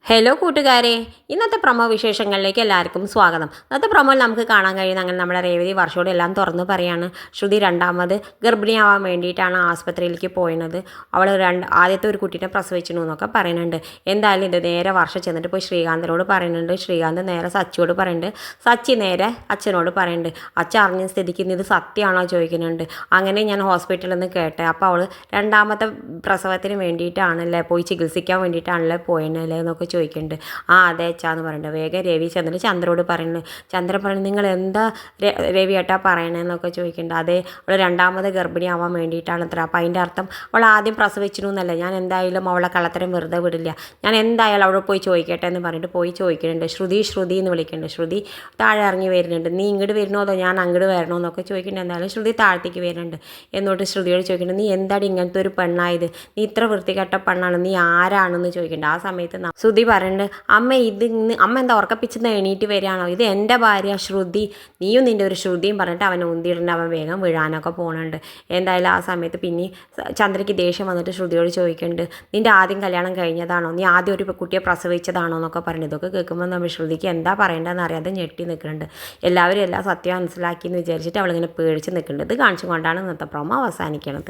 Hello കൂട്ടുകാരെ, ഇന്നത്തെ promo വിശേഷങ്ങളിലേക്ക് എല്ലാവർക്കും സ്വാഗതം. ഇന്നത്തെ പ്രൊമോയിൽ നമുക്ക് കാണാൻ കഴിയുന്ന അങ്ങനെ നമ്മുടെ രേവതി വർഷയോട് എല്ലാം തുറന്ന് പറയാണ്. ശ്രുതി രണ്ടാമത് ഗർഭിണിയാവാൻ വേണ്ടിയിട്ടാണ് ആസ്പത്രിയിലേക്ക് പോയത്. അവൾ ആദ്യത്തെ ഒരു കുട്ടീനെ പ്രസവിച്ചു എന്നൊക്കെ പറയുന്നുണ്ട്. എന്തായാലും ഇത് നേരെ വർഷം ചെന്നിട്ട് പോയി ശ്രീകാന്തിനോട് പറയുന്നുണ്ട്. ശ്രീകാന്ത് നേരെ സച്ചിയോട് പറയുന്നുണ്ട്. സച്ചി നേരെ അച്ഛനോട് പറയുന്നുണ്ട്. അച്ഛൻ അറിഞ്ഞ സ്ഥിതിക്ക് ഇത് സത്യമാണോ ചോദിക്കുന്നുണ്ട്. അങ്ങനെ ഞാൻ ഹോസ്പിറ്റലിൽ നിന്ന് കേട്ടെ. അപ്പോൾ അവൾ രണ്ടാമത്തെ പ്രസവത്തിന് വേണ്ടിയിട്ടാണല്ലേ പോയി ചികിത്സിക്കാൻ വേണ്ടിയിട്ടാണല്ലേ പോയെന്നല്ലേ എന്നൊക്കെ ചോദിക്കുന്നുണ്ട്. അതെ അച്ഛാന്ന് പറയുന്നുണ്ട്. വേഗം രവി ചെന്നിട്ട് ചന്ദ്രനോട് പറയുന്നുണ്ട്. ചന്ദ്രൻ പറയുന്നത് നിങ്ങൾ എന്താ രവി ഏട്ടാ പറയണതെന്നൊക്കെ ചോദിക്കുന്നുണ്ട്. അതെ, അവൾ രണ്ടാമത് ഗർഭിണിയാവാൻ വേണ്ടിയിട്ടാണ് അത്ര. അപ്പം അതിൻ്റെ അർത്ഥം അവൾ ആദ്യം പ്രസവിച്ചിരുന്നു എന്നല്ല. ഞാൻ എന്തായാലും അവളെ കള്ളത്തരം വെറുതെ വിടില്ല. ഞാൻ എന്തായാലും അവിടെ പോയി ചോദിക്കട്ടെ എന്ന് പറഞ്ഞിട്ട് പോയി ചോദിക്കുന്നുണ്ട്. ശ്രുതി എന്ന് വിളിക്കുന്നുണ്ട്. ശ്രുതി താഴെ ഇറങ്ങി വരുന്നുണ്ട്. നീ ഇങ്ങോട്ട് വരണോ അതോ ഞാൻ അങ്ങോട്ട് വരണോ എന്നൊക്കെ ചോദിക്കുന്നുണ്ട്. എന്തായാലും ശ്രുതി താഴത്തേക്ക് വരുന്നുണ്ട്. എന്നിട്ട് ശ്രുതിയോട് ചോദിക്കുന്നുണ്ട്, നീ എന്താണ് ഇങ്ങനത്തെ ഒരു പെണ്ണായത്? നീ ഇത്ര വൃത്തികെട്ട പെണ്ണാണ്, നീ ആരാണെന്ന് ചോദിക്കുന്നുണ്ട്. ആ സമയത്ത് ശ്രുതി പറയുന്നുണ്ട്, അമ്മ എന്താ ഉറക്കപ്പിച്ചെന്ന് എണീറ്റ് വരികയാണോ? ഇത് എൻ്റെ ഭാര്യ ശ്രുതി, നീയും നിൻ്റെ ഒരു ശ്രുതിയും പറഞ്ഞിട്ട് അവനെ ഉന്തിയിട്ടുണ്ട്. അവൻ വേഗം വീഴാനൊക്കെ പോകുന്നുണ്ട്. എന്തായാലും ആ സമയത്ത് പിന്നെ ചന്ദ്രയ്ക്ക് ദേഷ്യം വന്നിട്ട് ശ്രുതിയോട് ചോദിക്കുന്നുണ്ട്, നിൻ്റെ ആദ്യം കല്യാണം കഴിഞ്ഞതാണോ? നീ ആദ്യം ഒരു കുട്ടിയെ പ്രസവിച്ചതാണോ എന്നൊക്കെ പറഞ്ഞു. ഇതൊക്കെ കേൾക്കുമ്പോൾ നമ്മൾ ശ്രുതിക്ക് എന്താ പറയേണ്ടതെന്ന് അറിയാതെ ഞെട്ടി നിൽക്കുന്നുണ്ട്. എല്ലാവരും എല്ലാ സത്യം മനസ്സിലാക്കി എന്ന് വിചാരിച്ചിട്ട് അവളിങ്ങനെ പേടിച്ച് നിൽക്കുന്നുണ്ട്. ഇത് കാണിച്ചുകൊണ്ടാണ് ഇന്നത്തെ പ്രൊമോ അവസാനിക്കുന്നത്.